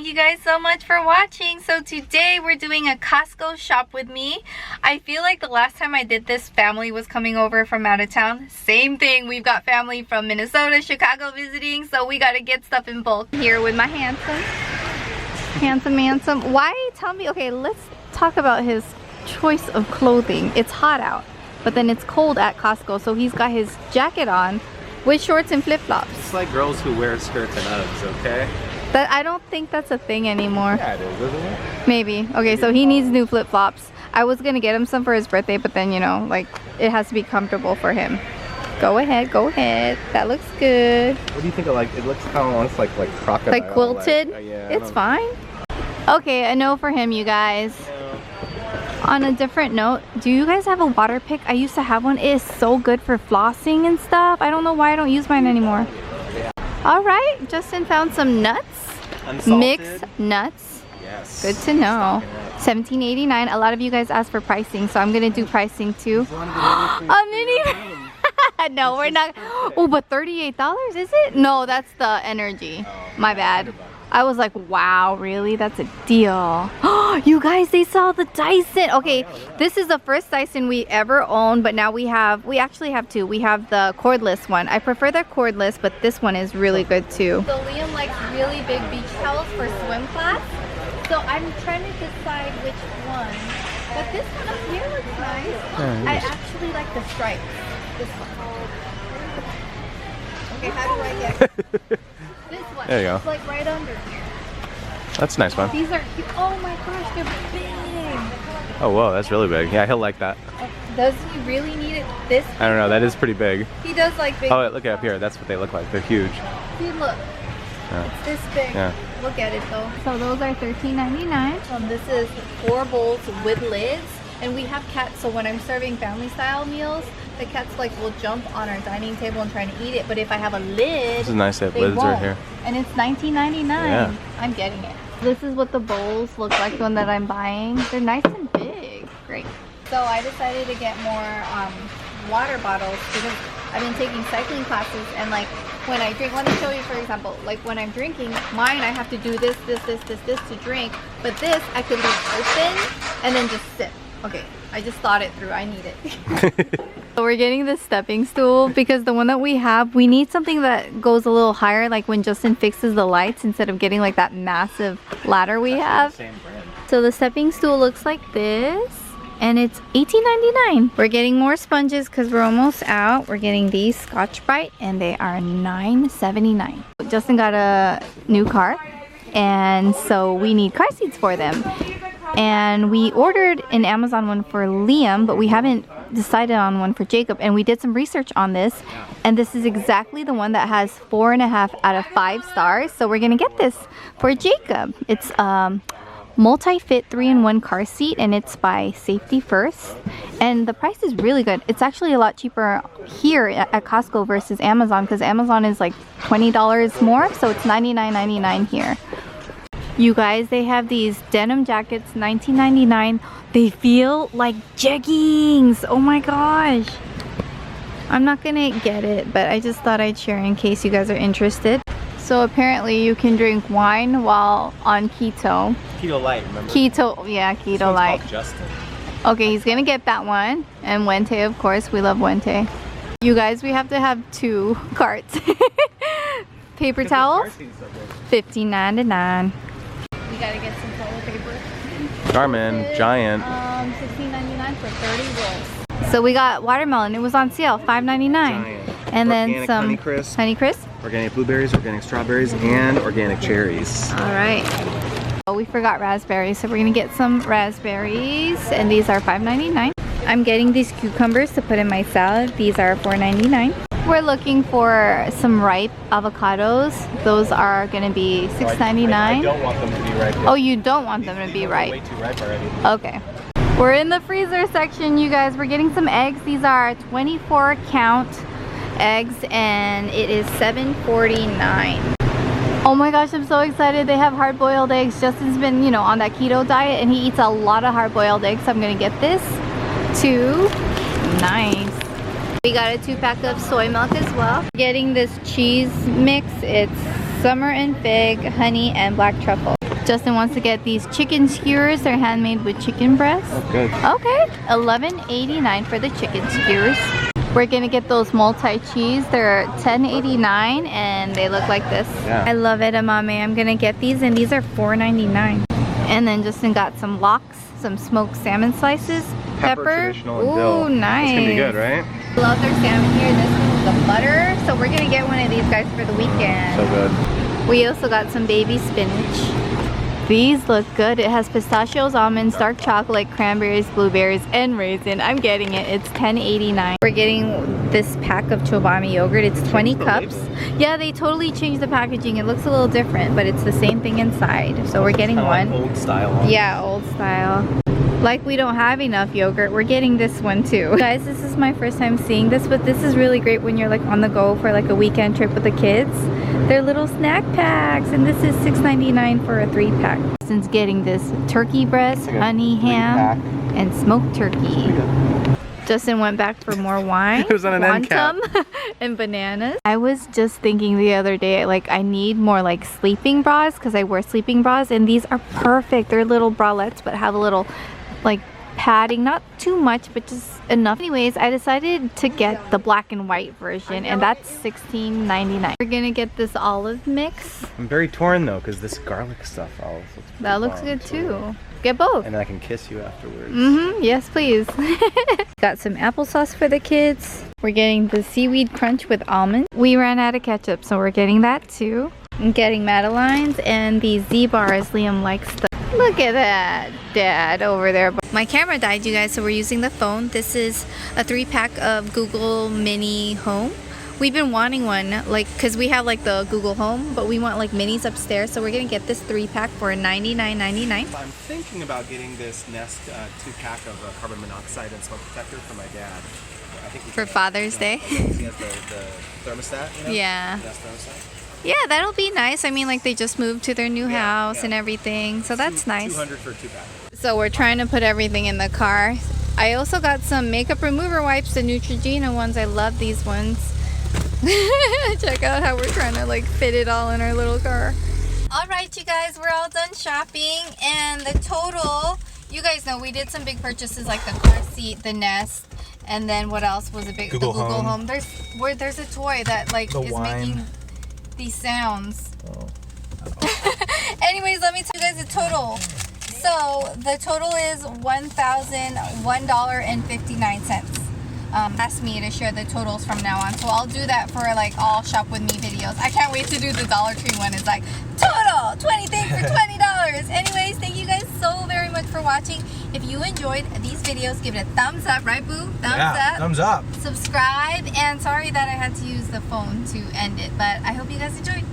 thank you guys so much for watching. So today we're doing a Costco shop with me. I feel like the last time I did this, family was coming over from out of town. Same thing, we've got family from Minnesota, Chicago visiting, so we gotta get stuff in bulk. Here with my handsome. Why? Tell me. Okay, let's talk about his choice of clothing. It's hot out, but then it's cold at Costco, so he's got his jacket on with shorts and flip-flops. It's like girls who wear skirts and Uggs, okay? But I don't think that's a thing anymore. Yeah, it is, isn't it? Maybe. Okay, so he needs new flip-flops. I was gonna get him some for his birthday, but then, you know, like, it has to be comfortable for him. Go ahead, go ahead. That looks good. What do you think of, like, it looks kind of almost like crocodile. Like quilted? Yeah, it's fine. Okay, a no for him, you guys. On a different note, do you guys have a water pick? I used to have one. It is so good for flossing and stuff. I don't know why I don't use mine anymore. All right, Justin found some nuts. Unsalted. Mixed nuts. Yes. Good to know. $17.89. A lot of you guys asked for pricing, so I'm gonna do pricing too. A mini. No, we're not. Oh, but $38, is it? No, that's the energy. My bad. I was like, wow, really? That's a deal. You guys, they saw the Dyson. Okay, this is the first Dyson we ever owned, but now we actually have two. We have the cordless one. I prefer the cordless, but this one is really good too. So Liam likes really big beach towels for swim class. So I'm trying to decide which one. But this one up here looks nice. I actually like the stripes. This one. Okay, how do I get this one? There you go. It's like right under. That's a nice one. These are cute. Oh my gosh, they're big. Oh, whoa, that's really big. Yeah, he'll like that. Does he really need it this big? I don't know, that is pretty big. He does like big. Oh, wait, look up here. That's what they look like. They're huge. See, look. Yeah. It's this big. Yeah. Look at it though. So those are $13.99. This is 4 bowls with lids. And we have cats, so when I'm serving family style meals, the cats like will jump on our dining table and try to eat it. But if I have a lid, this is nice. They have lids won't. right here. And it's $19.99. Yeah. I'm getting it. This is what the bowls look like, the one that I'm buying. They're nice and big. Great. So I decided to get more water bottles because I've been taking cycling classes, and like when I drink, let me show you for example, like when I'm drinking, mine I have to do this to drink, but this I could leave open and then just sip. Okay, I just thought it through. I need it. So we're getting this stepping stool because the one that we have, we need something that goes a little higher, like when Justin fixes the lights, instead of getting like that massive ladder we have. Same brand. So the stepping stool looks like this, and it's $18.99. We're getting more sponges because we're almost out. We're getting these Scotch-Brite, and they are $9.79. Justin got a new car, and so we need car seats for them. And we ordered an Amazon one for Liam, but we haven't decided on one for Jacob. And we did some research on this, and this is exactly the one that has 4.5 out of 5 stars. So we're gonna get this for Jacob. It's multi-fit 3-in-1 car seat, and it's by Safety First, and the price is really good. It's actually a lot cheaper here at Costco versus Amazon, because Amazon is like $20 more, so it's $99.99 here. You guys, they have these denim jackets, $19.99. They feel like jeggings. Oh my gosh. I'm not gonna get it, but I just thought I'd share in case you guys are interested. So apparently you can drink wine while on keto. Keto light, remember? Keto, yeah, keto light. Justin. Okay, he's gonna get that one. And Wente, of course, we love Wente. You guys, we have to have 2 carts. Paper towels, $15.99. We gotta get some toilet paper. Charmin, giant. $16.99 for 30 rolls. So we got watermelon. It was on sale, $5.99. Giant. And Organic then some Honey Crisp, organic blueberries, organic strawberries, and organic cherries. All right. Oh, we forgot raspberries, so we're gonna get some raspberries, and these are $5.99. I'm getting these cucumbers to put in my salad. These are $4.99. We're looking for some ripe avocados. Those are gonna be $6.99. I don't want them to be ripe yet. Oh, you don't want them to be ripe? Way too ripe already. Okay. We're in the freezer section, you guys. We're getting some eggs. These are 24 count eggs, and it is $7.49. Oh my gosh, I'm so excited. They have hard-boiled eggs. Justin's been, you know, on that keto diet, and he eats a lot of hard-boiled eggs, so I'm gonna get this. 2. Nice. We got a 2-pack of soy milk as well. Getting this cheese mix. It's summer and fig, honey, and black truffle. Justin wants to get these chicken skewers. They're handmade with chicken breast. Oh, good. Okay, $11.89 for the chicken skewers. We're gonna get those multi-cheese. They're $10.89 and they look like this. Yeah. I love edamame. I'm gonna get these and these are $4.99. And then Justin got some lox, some smoked salmon slices, pepper. Traditional, and dill. Ooh, nice. It's gonna be good, right? Love their salmon here. This one's the butter. So we're gonna get one of these guys for the weekend. So good. We also got some baby spinach. These look good. It has pistachios, almonds, dark chocolate, cranberries, blueberries, and raisin. I'm getting it. It's $10.89. We're getting this pack of Chobani yogurt. It's 20 cups. Yeah, they totally changed the packaging. It looks a little different, but it's the same thing inside. So we're getting one. Like old style. Yeah, old style. Like we don't have enough yogurt, we're getting this one too. Guys, this is my first time seeing this, but this is really great when you're like on the go for like a weekend trip with the kids. They're little snack packs, and this is $6.99 for a 3-pack. Justin's getting this turkey breast, like honey ham, and smoked turkey. Justin went back for more wine. It was on an end cap. And bananas. I was just thinking the other day, like I need more like sleeping bras because I wear sleeping bras, and these are perfect. They're little bralettes but have a little like padding, not too much but just enough. Anyways, I decided to get the black and white version, and that's $16.99. We're gonna get this olive mix. I'm very torn though because this garlic stuff all looks pretty That looks bomb, good so- too. Get both. And then I can kiss you afterwards. Yes, please. Got some applesauce for the kids. We're getting the seaweed crunch with almonds. We ran out of ketchup, so we're getting that too. I'm getting Madeline's and the Z-bars. Liam likes the... Look at that, Dad, over there. My camera died, you guys, so we're using the phone. This is a 3-pack of Google Mini Home. We've been wanting one, like, because we have like the Google Home, but we want like minis upstairs, so we're gonna get this 3-pack for $99.99. I'm thinking about getting this Nest 2-pack of carbon monoxide and smoke detector for my dad. I think For Father's Day. He has the thermostat, you know? Yeah. Nest thermostat. Yeah, that'll be nice. I mean, like they just moved to their new house and everything, so that's nice. 200 for a 2-pack. So we're trying to put everything in the car. I also got some makeup remover wipes, the Neutrogena ones. I love these ones. Check out how we're trying to like fit it all in our little car. All right, you guys, we're all done shopping, and the total, you guys know we did some big purchases like the car seat, the Nest, and then what else was a big Google the Google Home. There's a toy that like The is wine. making these sounds. Oh. Anyways, let me tell you guys the total. So the total is $1,001.59. Asked me to share the totals from now on, so I'll do that for like all shop with me videos. I can't wait to do the Dollar Tree one. It's like total 20 things for $20. Anyways, thank you guys so very much for watching. If you enjoyed these videos, give it a thumbs up, right, Boo? Thumbs up. Thumbs up. Subscribe, and sorry that I had to use the phone to end it, but I hope you guys enjoyed.